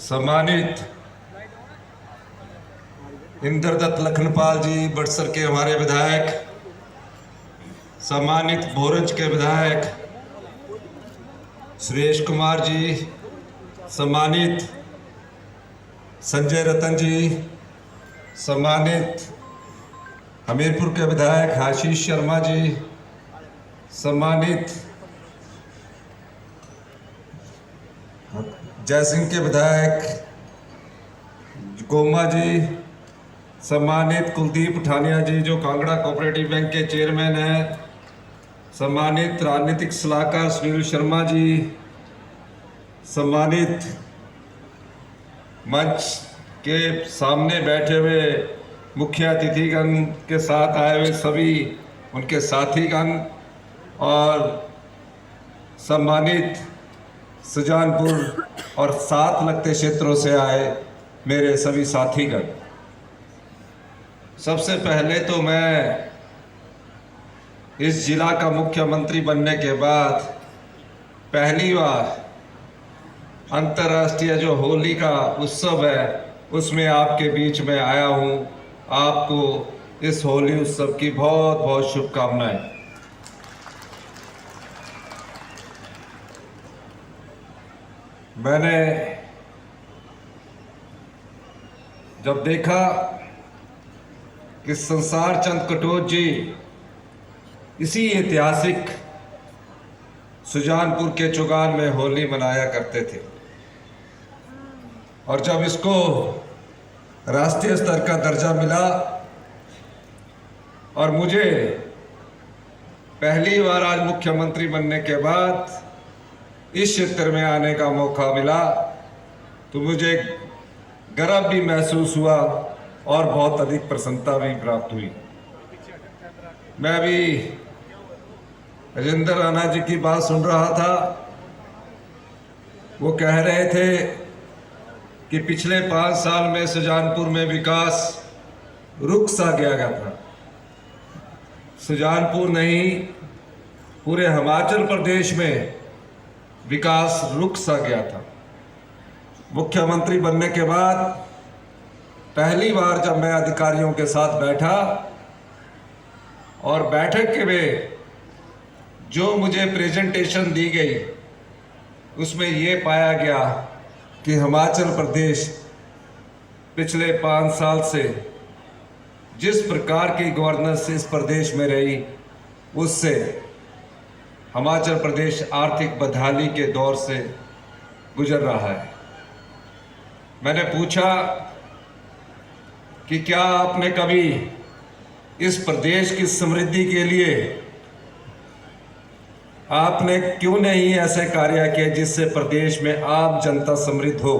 सम्मानित इंद्रदत्त लखनपाल जी बड़सर के हमारे विधायक, सम्मानित भोरंज के विधायक सुरेश कुमार जी, सम्मानित संजय रतन जी, सम्मानित हमीरपुर के विधायक आशीष शर्मा जी, सम्मानित जयसिंह के विधायक गोमा जी, सम्मानित कुलदीप उठानिया जी जो कांगड़ा कोऑपरेटिव बैंक के चेयरमैन हैं, सम्मानित राजनीतिक सलाहकार सुनील शर्मा जी, सम्मानित मंच के सामने बैठे हुए मुख्य अतिथिगण के साथ आए हुए सभी उनके साथीगण और सम्मानित सुजानपुर और साथ लगते क्षेत्रों से आए मेरे सभी साथीगण, सबसे पहले तो मैं इस जिला का मुख्यमंत्री बनने के बाद पहली बार अंतर्राष्ट्रीय जो होली का उत्सव है उसमें आपके बीच में आया हूं। आपको इस होली उत्सव की बहुत बहुत शुभकामनाएं। मैंने जब देखा कि संसार चंद कटोच जी इसी ऐतिहासिक सुजानपुर के चुगान में होली मनाया करते थे और जब इसको राष्ट्रीय स्तर का दर्जा मिला और मुझे पहली बार आज मुख्यमंत्री बनने के बाद इस क्षेत्र में आने का मौका मिला तो मुझे गर्व भी महसूस हुआ और बहुत अधिक प्रसन्नता भी प्राप्त हुई। मैं अभी राजेंद्र राणा जी की बात सुन रहा था, वो कह रहे थे कि पिछले 5 साल में सुजानपुर में विकास रुक सा गया था। सुजानपुर नहीं, पूरे हिमाचल प्रदेश में विकास रुक सा गया था। मुख्यमंत्री बनने के बाद पहली बार जब मैं अधिकारियों के साथ बैठा और बैठक के में जो मुझे प्रेजेंटेशन दी गई उसमें ये पाया गया कि हिमाचल प्रदेश पिछले 5 साल से जिस प्रकार की गवर्नेंस इस प्रदेश में रही उससे हिमाचल प्रदेश आर्थिक बदहाली के दौर से गुजर रहा है। मैंने पूछा कि क्या आपने कभी इस प्रदेश की समृद्धि के लिए आपने क्यों नहीं ऐसे कार्य किए जिससे प्रदेश में आम जनता समृद्ध हो?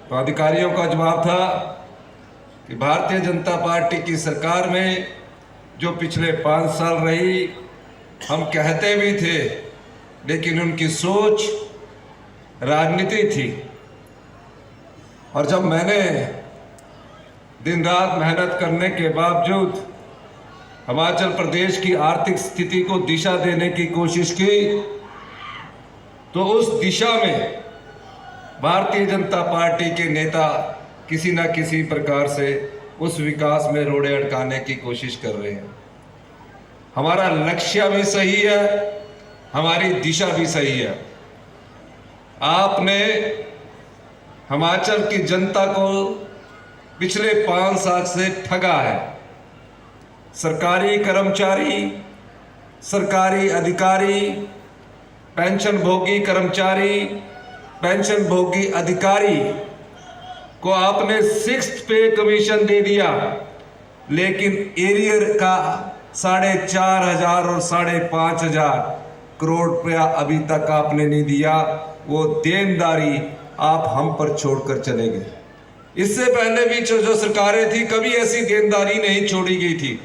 तो अधिकारियों का जवाब था कि भारतीय जनता पार्टी की सरकार में जो पिछले 5 साल रही, हम कहते भी थे लेकिन उनकी सोच राजनीति थी। और जब मैंने दिन रात मेहनत करने के बावजूद हिमाचल प्रदेश की आर्थिक स्थिति को दिशा देने की कोशिश की तो उस दिशा में भारतीय जनता पार्टी के नेता किसी न किसी प्रकार से उस विकास में रोड़े अटकाने की कोशिश कर रहे हैं। हमारा लक्ष्य भी सही है, हमारी दिशा भी सही है। आपने हिमाचल की जनता को पिछले 5 साल से ठगा है। सरकारी कर्मचारी, सरकारी अधिकारी, पेंशन भोगी कर्मचारी, पेंशन भोगी अधिकारी को आपने 6th पे कमीशन दे दिया, लेकिन एरियर का 4,500 और 5,500 करोड़ रुपया अभी तक आपने नहीं दिया। वो देनदारी आप हम पर छोड़कर चले गए। इससे पहले भी जो सरकारें थी कभी ऐसी देनदारी नहीं छोड़ी गई थी।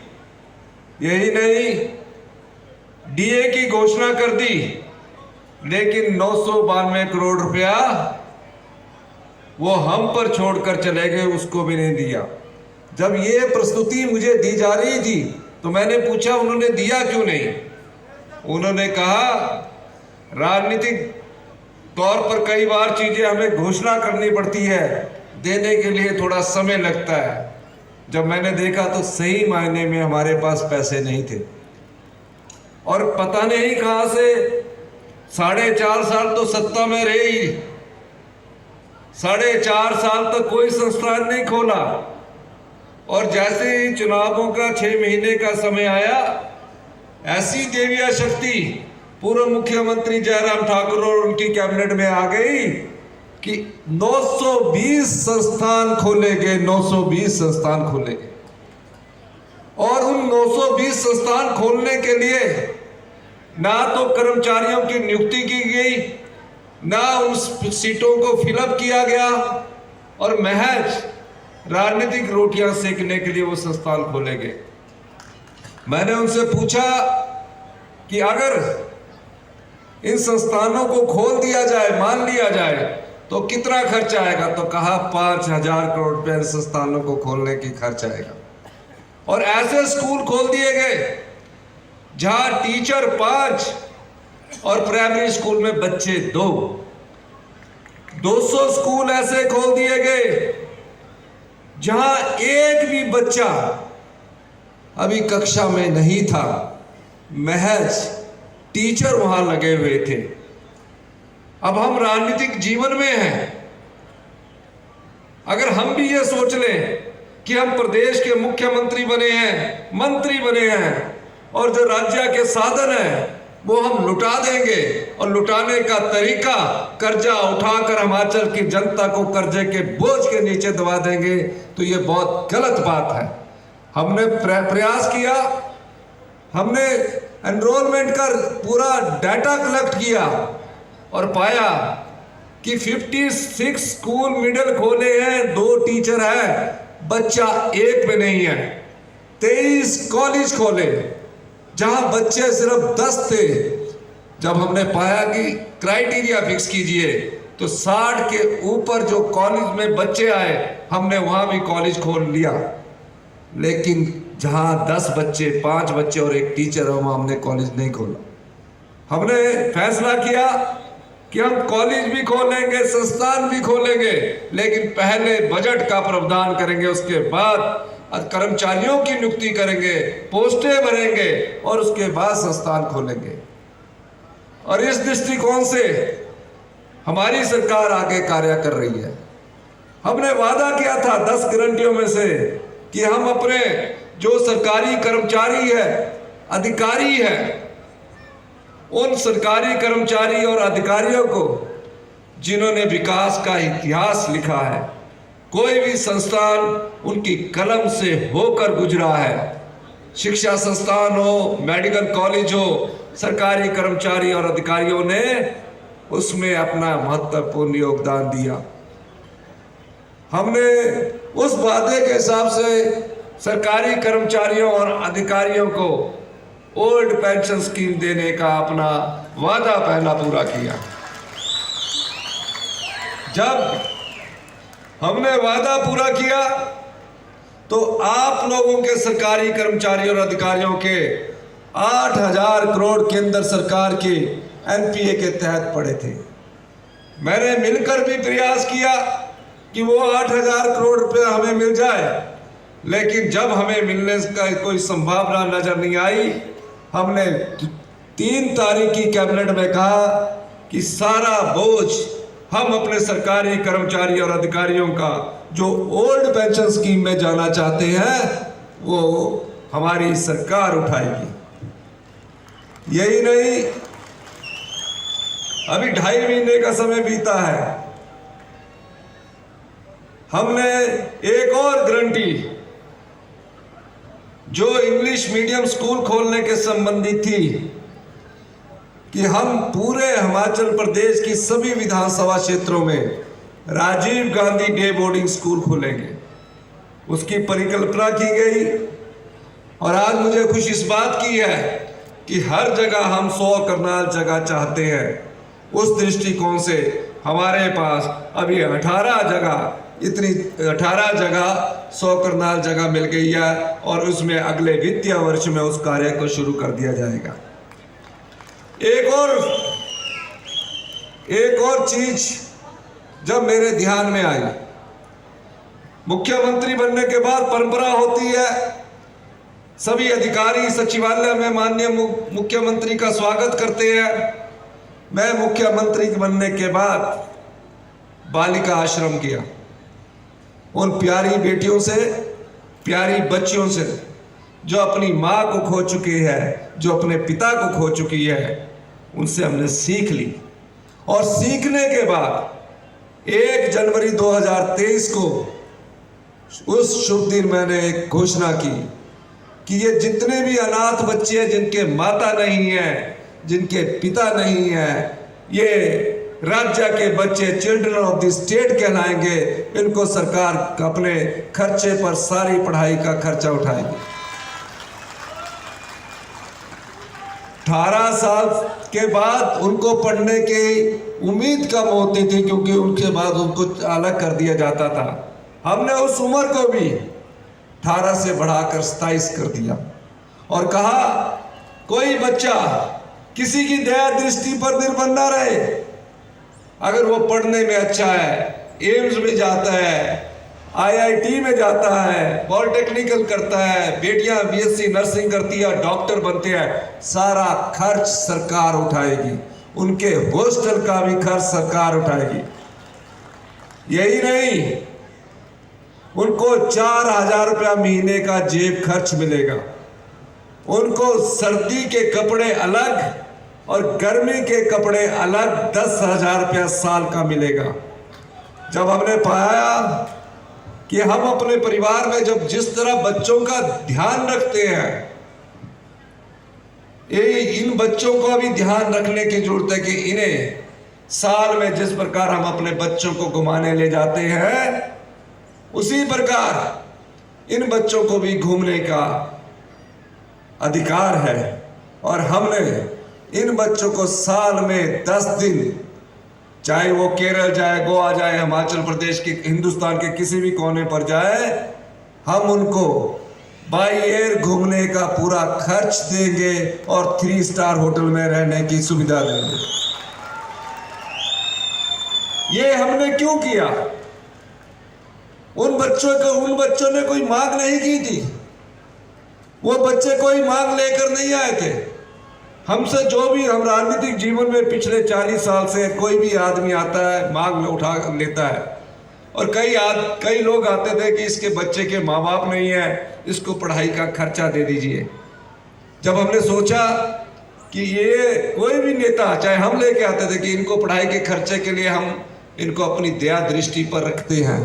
यही नहीं, डीए की घोषणा कर दी लेकिन 992 करोड़ रुपया वो हम पर छोड़कर चले गए, उसको भी नहीं दिया। जब ये प्रस्तुति मुझे दी जा रही थी तो मैंने पूछा उन्होंने दिया क्यों नहीं? उन्होंने कहा राजनीतिक तौर पर कई बार चीजें हमें घोषणा करनी पड़ती है, देने के लिए थोड़ा समय लगता है। जब मैंने देखा तो सही मायने में हमारे पास पैसे नहीं थे, और पता नहीं कहां से 4.5 साल तो सत्ता में रही, 4.5 साल तक कोई संस्थान नहीं खोला, और जैसे ही चुनावों का 6 महीने का समय आया, ऐसी देविया शक्ति पूर्व मुख्यमंत्री जयराम ठाकुर और उनकी कैबिनेट में आ गई कि 920 संस्थान खोले गए, 920 संस्थान खोले गए। और उन 920 संस्थान खोलने के लिए ना तो कर्मचारियों की नियुक्ति की गई, ना उन सीटों को फिलअप किया गया, और महज राजनीतिक रोटियां सेकने के लिए वो संस्थान खोले गए। मैंने उनसे पूछा कि अगर इन संस्थानों को खोल दिया जाए, मान लिया जाए, तो कितना खर्च आएगा? तो कहा 5,000 करोड़ रुपए संस्थानों को खोलने की खर्च आएगा। और ऐसे स्कूल खोल दिए गए जहां टीचर 5 और प्राइमरी स्कूल में बच्चे 2। 200 स्कूल ऐसे खोल दिए गए जहां एक भी बच्चा अभी कक्षा में नहीं था, महज टीचर वहां लगे हुए थे। अब हम राजनीतिक जीवन में हैं, अगर हम भी ये सोच लें कि हम प्रदेश के मुख्यमंत्री बने हैं, मंत्री बने हैं, और जो राज्य के साधन हैं वो हम लुटा देंगे, और लुटाने का तरीका कर्जा उठाकर हिमाचल की जनता को कर्जे के बोझ के नीचे दबा देंगे, तो ये बहुत गलत बात है। हमने प्रयास किया, हमने एनरोलमेंट का पूरा डाटा कलेक्ट किया और पाया कि 56 स्कूल मिडिल खोले हैं, 2 टीचर है, बच्चा एक में नहीं है। 23 कॉलेज खोले जहां बच्चे सिर्फ 10 थे। जब हमने पाया कि क्राइटेरिया फिक्स कीजिए, तो 60 के ऊपर जो कॉलेज में बच्चे आए, हमने वहां भी कॉलेज खोल लिया। लेकिन जहां 10 बच्चे, 5 बच्चे और एक टीचर है, वहां हमने कॉलेज नहीं खोला। हमने फैसला किया कि हम कॉलेज भी खोलेंगे, संस्थान भी खोलेंगे, लेकिन पहले बजट का प्रावधान करेंगे, उसके बाद कर्मचारियों की नियुक्ति करेंगे, पोस्टें भरेंगे, और उसके बाद संस्थान खोलेंगे। और इस दृष्टिकोण से हमारी सरकार आगे कार्य कर रही है। हमने वादा किया था 10 गारंटियों में से कि हम अपने जो सरकारी कर्मचारी है, अधिकारी है, उन सरकारी कर्मचारी और अधिकारियों को जिन्होंने विकास का इतिहास लिखा है, कोई भी संस्थान उनकी कलम से होकर गुजरा है, शिक्षा संस्थान हो, मेडिकल कॉलेज हो, सरकारी कर्मचारी और अधिकारियों ने उसमें अपना महत्वपूर्ण योगदान दिया। हमने उस वादे के हिसाब से सरकारी कर्मचारियों और अधिकारियों को ओल्ड पेंशन स्कीम देने का अपना वादा पहला पूरा किया। जब हमने वादा पूरा किया तो आप लोगों के सरकारी कर्मचारियों और अधिकारियों के 8,000 करोड़ केंद्र सरकार के एनपीए के तहत पड़े थे। मैंने मिलकर भी प्रयास किया कि वो 8,000 करोड़ रुपए हमें मिल जाए, लेकिन जब हमें मिलने का कोई संभावना नजर नहीं आई, हमने 3 तारीख की कैबिनेट में कहा कि सारा बोझ हम अपने सरकारी कर्मचारी और अधिकारियों का जो ओल्ड पेंशन स्कीम में जाना चाहते हैं, वो हमारी सरकार उठाएगी। यही नहीं, अभी 2.5 महीने का समय बीता है, हमने एक और गारंटी जो इंग्लिश मीडियम स्कूल खोलने के संबंधी थी कि हम पूरे हिमाचल प्रदेश की सभी विधानसभा क्षेत्रों में Rajiv Gandhi day boarding school खोलेंगे, उसकी परिकल्पना की गई। और आज मुझे खुशी इस बात की है कि हर जगह हम 100 करनाल जगह चाहते हैं। उस दृष्टिकोण से हमारे पास अभी 18 जगह 100 करनाल जगह मिल गई है, और उसमें अगले वित्तीय वर्ष में उस कार्य को शुरू कर दिया जाएगा। एक और एक और चीज जब मेरे ध्यान में आई, मुख्यमंत्री बनने के बाद परंपरा होती है सभी अधिकारी सचिवालय में माननीय मुख्यमंत्री का स्वागत करते हैं। मैं मुख्यमंत्री बनने के बाद बालिका आश्रम किया। उन प्यारी बेटियों से, प्यारी बच्चियों से जो अपनी माँ को खो चुकी है, जो अपने पिता को खो चुकी है, उनसे हमने सीख ली। और सीखने के बाद 1 जनवरी 2023 को उस शुभ दिन मैंने एक घोषणा की कि ये जितने भी अनाथ बच्चे हैं, जिनके माता नहीं है, जिनके पिता नहीं है, ये राज्य के बच्चे चिल्ड्रन ऑफ द स्टेट कहलाएंगे। इनको सरकार अपने खर्चे पर सारी पढ़ाई का खर्चा उठाएगी। 18 साल के बाद उनको पढ़ने की उम्मीद कम होती थी, क्योंकि उनके बाद उनको अलग कर दिया जाता था। हमने उस उम्र को भी 18 से बढ़ाकर 27 कर दिया और कहा कोई बच्चा किसी की दया दृष्टि पर निर्भर न रहे। अगर वो पढ़ने में अच्छा है, एम्स में जाता है, IIT में जाता है, पॉलिटेक्निकल करता है, बेटियां BSc नर्सिंग करती है, डॉक्टर बनते हैं, सारा खर्च सरकार उठाएगी। उनके हॉस्टल का भी खर्च सरकार उठाएगी। यही नहीं, उनको 4000 रुपया महीने का जेब खर्च मिलेगा। उनको सर्दी के कपड़े अलग और गर्मी के कपड़े अलग 10,000 रुपया साल का मिलेगा। जब हमने पाया कि हम अपने परिवार में जब जिस तरह बच्चों का ध्यान रखते हैं, इन बच्चों को भी ध्यान रखने की जरूरत है कि इन्हें साल में जिस प्रकार हम अपने बच्चों को घुमाने ले जाते हैं, उसी प्रकार इन बच्चों को भी घूमने का अधिकार है। और हमने इन बच्चों को साल में 10 दिन, चाहे वो केरल जाए, गोवा जाए, हिमाचल प्रदेश के, हिंदुस्तान के किसी भी कोने पर जाए, हम उनको बाई एयर घूमने का पूरा खर्च देंगे और 3 स्टार होटल में रहने की सुविधा देंगे। ये हमने क्यों किया? उन बच्चों ने कोई मांग नहीं की थी। वो बच्चे कोई मांग लेकर नहीं आए थे। हमसे जो भी, हम राजनीतिक जीवन में पिछले 40 साल से कोई भी आदमी आता है, मांग में उठा लेता है। और कई लोग आते थे कि इसके बच्चे के माँ बाप नहीं है, इसको पढ़ाई का खर्चा दे दीजिए। जब हमने सोचा कि ये कोई भी नेता, चाहे हम लेके आते थे कि इनको पढ़ाई के खर्चे के लिए हम इनको अपनी दया दृष्टि पर रखते हैं।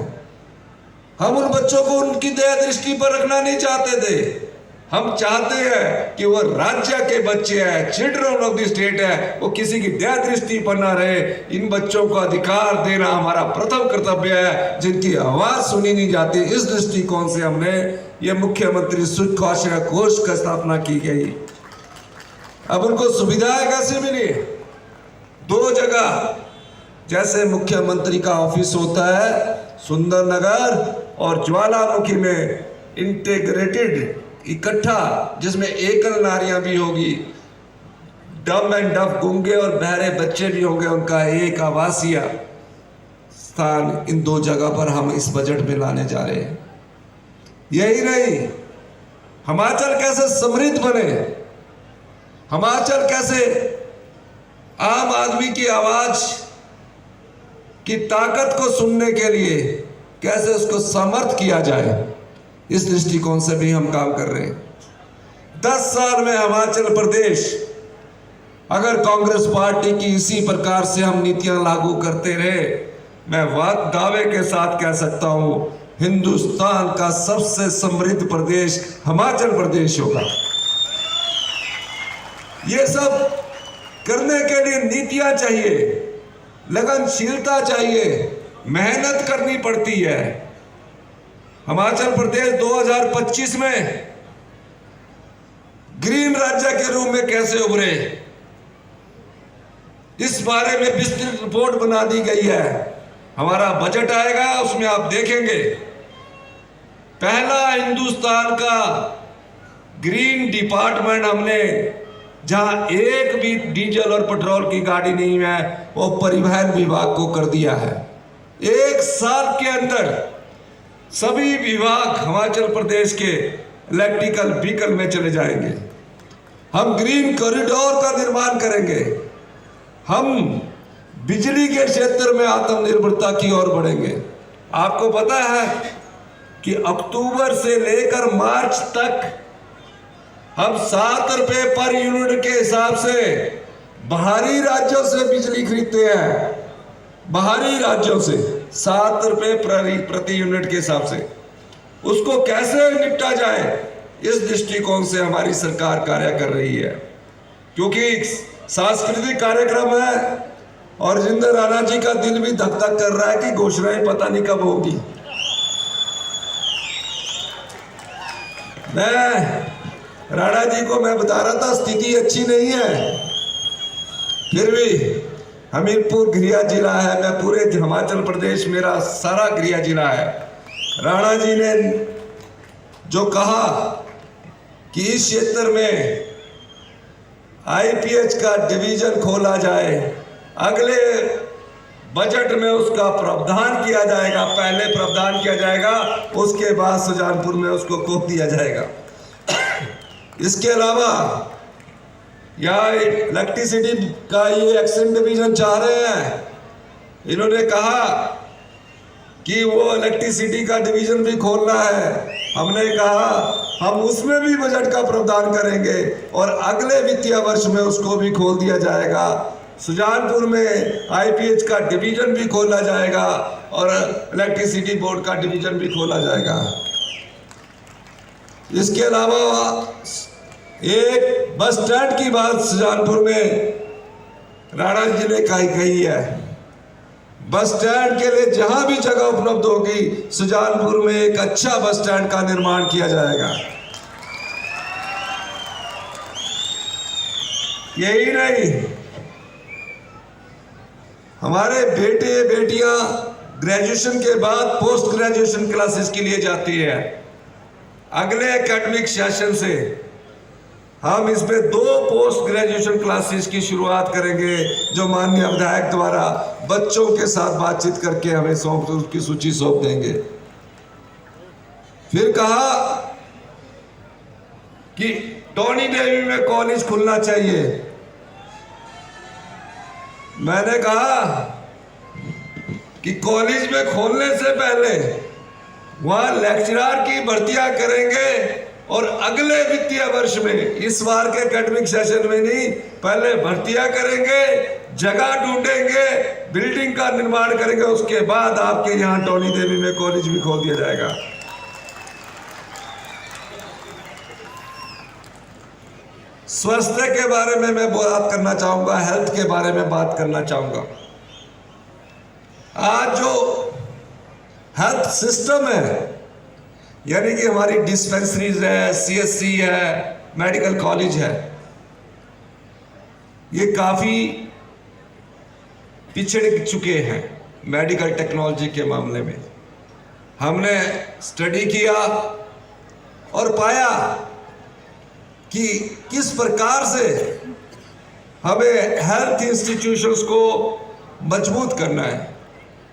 हम उन बच्चों को उनकी दया दृष्टि पर रखना नहीं चाहते थे। हम चाहते हैं कि वो राज्य के बच्चे हैं, चिल्ड्रन ऑफ द स्टेट है, वो किसी की दया दृष्टि पर ना रहे। इन बच्चों को अधिकार देना हमारा प्रथम कर्तव्य है, जिनकी आवाज सुनी नहीं जाती। इस दृष्टिकोण से हमने ये मुख्यमंत्री सुख आश्रय कोष का स्थापना की गई। अब उनको सुविधाएं कैसे मिली? 2 जगह, जैसे मुख्यमंत्री का ऑफिस होता है सुंदरनगर और ज्वालामुखी में इंटीग्रेटेड इकट्ठा, जिसमें एकल नारियां भी होगी, डम एंड डफ गूंगे और बहरे बच्चे भी होंगे, उनका एक आवासीय स्थान। इन 2 जगह पर हम इस बजट में लाने जा रहे हैं। यही नहीं, हिमाचल कैसे समृद्ध बने, हिमाचल कैसे आम आदमी की आवाज की ताकत को सुनने के लिए कैसे उसको समर्थ किया जाए, इस दृष्टिकोण से भी हम काम कर रहे हैं। 10 साल में हिमाचल प्रदेश, अगर कांग्रेस पार्टी की इसी प्रकार से हम नीतियां लागू करते रहे, मैं दावे के साथ कह सकता हूं, हिंदुस्तान का सबसे समृद्ध प्रदेश हिमाचल प्रदेश होगा। ये सब करने के लिए नीतियां चाहिए, लगनशीलता चाहिए, मेहनत करनी पड़ती है। हिमाचल प्रदेश 2025 में ग्रीन राज्य के रूप में कैसे उभरे, इस बारे में विस्तृत रिपोर्ट बना दी गई है। हमारा बजट आएगा, उसमें आप देखेंगे पहला हिंदुस्तान का ग्रीन डिपार्टमेंट हमने जहां एक भी डीजल और पेट्रोल की गाड़ी नहीं है, वो परिवहन विभाग को कर दिया है। 1 साल के अंदर सभी विभाग हिमाचल प्रदेश के इलेक्ट्रिकल व्हीकल में चले जाएंगे। हम ग्रीन कॉरिडोर का निर्माण करेंगे। हम बिजली के क्षेत्र में आत्मनिर्भरता की ओर बढ़ेंगे। आपको पता है कि अक्टूबर से लेकर मार्च तक हम 7 रुपए पर यूनिट के हिसाब से बाहरी राज्यों से बिजली खरीदते हैं। बाहरी राज्यों से 7 रुपए प्रति यूनिट के हिसाब से। उसको कैसे निपटा जाए, इस दृष्टिकोण से हमारी सरकार कार्य कर रही है। क्योंकि सांस्कृतिक कार्यक्रम है और जिंदर राणा जी का दिल भी धक धक कर रहा है कि घोषणाएं पता नहीं कब होगी। राणा जी को मैं बता रहा था स्थिति अच्छी नहीं है, फिर भी हमीरपुर गृह जिला है, मैं पूरे हिमाचल प्रदेश मेरा सारा गृह जिला है। राणा जी ने जो कहा कि इस क्षेत्र में आईपीएच का डिवीजन खोला जाए, अगले बजट में उसका प्रावधान किया जाएगा। पहले प्रावधान किया जाएगा, उसके बाद सुजानपुर में उसको खोप दिया जाएगा। इसके अलावा यहाँ इलेक्ट्रिसिटी का ये एक्शन डिवीजन चाह रहे हैं। इन्होंने कहा कि वो इलेक्ट्रिसिटी का डिवीजन भी खोलना है। हमने कहा हम उसमें भी बजट का प्रावधान करेंगे और अगले वित्तीय वर्ष में उसको भी खोल दिया जाएगा। सुजानपुर में आईपीएच का डिवीजन भी खोला जाएगा और इलेक्ट्रिसिटी बोर्ड का डिवीजन भी खोला जाएगा। इसके अलावा एक बस स्टैंड की बात सुजानपुर में राणा जी ने कही है। बस स्टैंड के लिए जहां भी जगह उपलब्ध होगी, सुजानपुर में एक अच्छा बस स्टैंड का निर्माण किया जाएगा। यही नहीं, हमारे बेटे बेटियां ग्रेजुएशन के बाद पोस्ट ग्रेजुएशन क्लासेस के लिए जाती है। अगले एकेडमिक सेशन से हम इसमें 2 पोस्ट ग्रेजुएशन क्लासेस की शुरुआत करेंगे, जो माननीय विधायक द्वारा बच्चों के साथ बातचीत करके हमें उसकी सूची सौंप देंगे। फिर कहा कि टोनी देवी में कॉलेज खुलना चाहिए। मैंने कहा कि कॉलेज में खोलने से पहले वहां लेक्चरर की भर्तियां करेंगे और अगले वित्तीय वर्ष में, इस बार के एकेडमिक सेशन में नहीं, पहले भर्तियां करेंगे, जगह ढूंढेंगे, बिल्डिंग का निर्माण करेंगे, उसके बाद आपके यहां टोनी देवी में कॉलेज भी खोल दिया जाएगा। स्वास्थ्य के बारे में मैं बात करना चाहूंगा, हेल्थ के बारे में बात करना चाहूंगा। आज जो हेल्थ सिस्टम है, यानी कि हमारी डिस्पेंसरीज है, सीएससी है, मेडिकल कॉलेज है, ये काफी पिछड़ चुके हैं मेडिकल टेक्नोलॉजी के मामले में। हमने स्टडी किया और पाया कि किस प्रकार से हमें हेल्थ इंस्टीट्यूशंस को मजबूत करना है।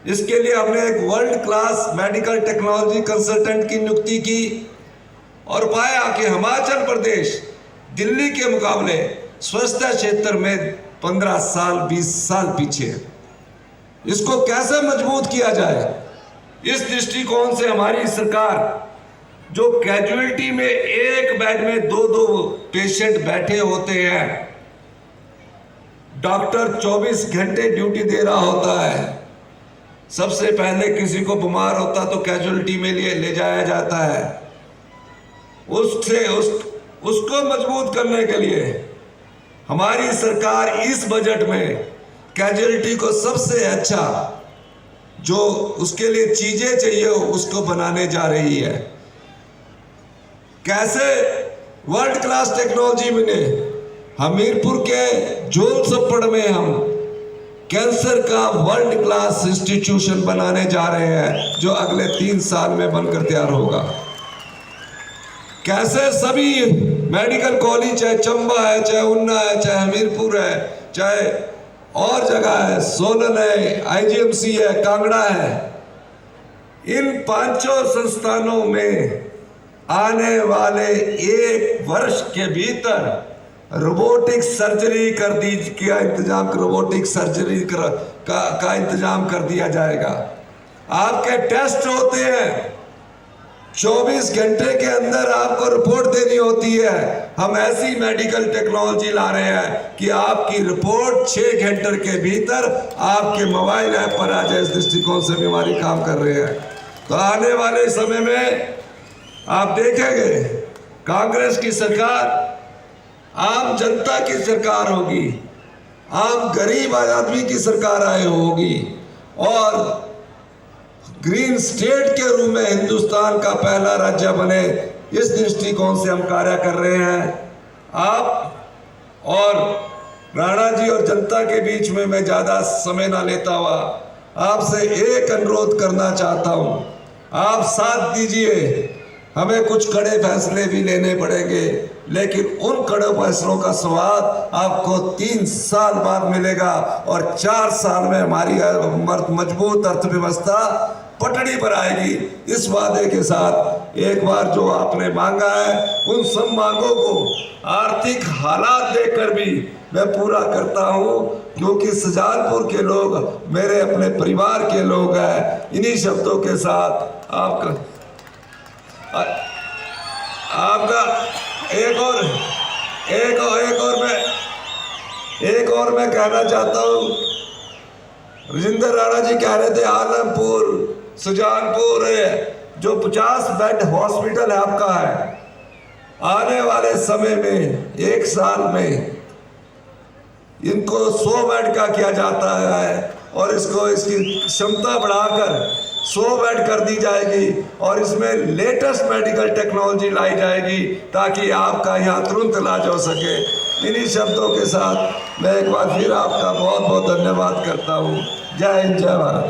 इसके लिए हमने एक world class medical technology consultant की नियुक्ति की और पाया कि हिमाचल प्रदेश दिल्ली के मुकाबले स्वास्थ्य क्षेत्र में 15 साल 20 साल पीछे है। इसको कैसे मजबूत किया जाए, इस दृष्टिकोण से हमारी सरकार, जो कैजुअलिटी में एक बेड में 2-2 पेशेंट बैठे होते हैं, डॉक्टर 24 घंटे ड्यूटी दे रहा होता है, सबसे पहले किसी को बीमार होता तो कैजुअलिटी में ले जाया जाता है। उसको मजबूत करने के लिए हमारी सरकार इस बजट में कैजुअलिटी को सबसे अच्छा जो उसके लिए चीजें चाहिए उसको बनाने जा रही है। कैसे वर्ल्ड क्लास टेक्नोलॉजी में हमीरपुर के जोल सप्पड़ में हम कैंसर का वर्ल्ड क्लास इंस्टीट्यूशन बनाने जा रहे हैं, जो अगले 3 साल में बनकर तैयार होगा। कैसे सभी मेडिकल कॉलेज, चाहे चंबा है, चाहे उन्ना है, चाहे हमीरपुर है, चाहे और जगह है, सोलन है, आईजीएमसी है, कांगड़ा है, इन पांचों संस्थानों में आने वाले 1 वर्ष के भीतर रोबोटिक सर्जरी कर दी का इंतजाम, रोबोटिक सर्जरी का इंतजाम कर दिया जाएगा। आपके टेस्ट होते हैं, 24 घंटे के अंदर आपको रिपोर्ट देनी होती है। हम ऐसी मेडिकल टेक्नोलॉजी ला रहे हैं कि आपकी रिपोर्ट 6 घंटे के भीतर आपके मोबाइल ऐप पर आ जाए। इस दृष्टिकोण से भी हमारी काम कर रहे हैं। तो आने वाले समय में आप देखेंगे कांग्रेस की सरकार आम जनता की सरकार होगी, आम गरीब आदमी की सरकार आए होगी और ग्रीन स्टेट के रूप में हिंदुस्तान का पहला राज्य बने, इस दृष्टिकोण से हम कार्य कर रहे हैं। आप और राणा जी और जनता के बीच में मैं ज़्यादा समय ना लेता हुआ आपसे एक अनुरोध करना चाहता हूँ, आप साथ दीजिए। हमें कुछ कड़े फैसले भी लेने पड़ेंगे, लेकिन उन कड़े फैसलों का स्वाद आपको 3 साल बाद मिलेगा और 4 साल में हमारी मजबूत अर्थव्यवस्था पटड़ी पर आएगी। इस वादे के साथ एक बार जो आपने मांगा है, उन सब मांगों को आर्थिक हालात देखकर भी मैं पूरा करता हूँ, क्योंकि शाहजहांपुर के लोग मेरे अपने परिवार के लोग हैं। इन्हीं शब्दों के साथ आपका एक और मैं कहना चाहता हूँ। राजेंद्र राणा जी कह रहे थे आलमपुर, शाहजहांपुर जो 50 बेड हॉस्पिटल है आपका है, आने वाले समय में 1 साल में इनको 100 बेड का किया जाता है और इसकी क्षमता बढ़ाकर 100 बेड कर दी जाएगी और इसमें लेटेस्ट मेडिकल टेक्नोलॉजी लाई जाएगी ताकि आपका यहाँ तुरंत इलाज हो सके। इन्हीं शब्दों के साथ मैं एक बार फिर आपका बहुत बहुत धन्यवाद करता हूँ। जय हिंद, जय भारत।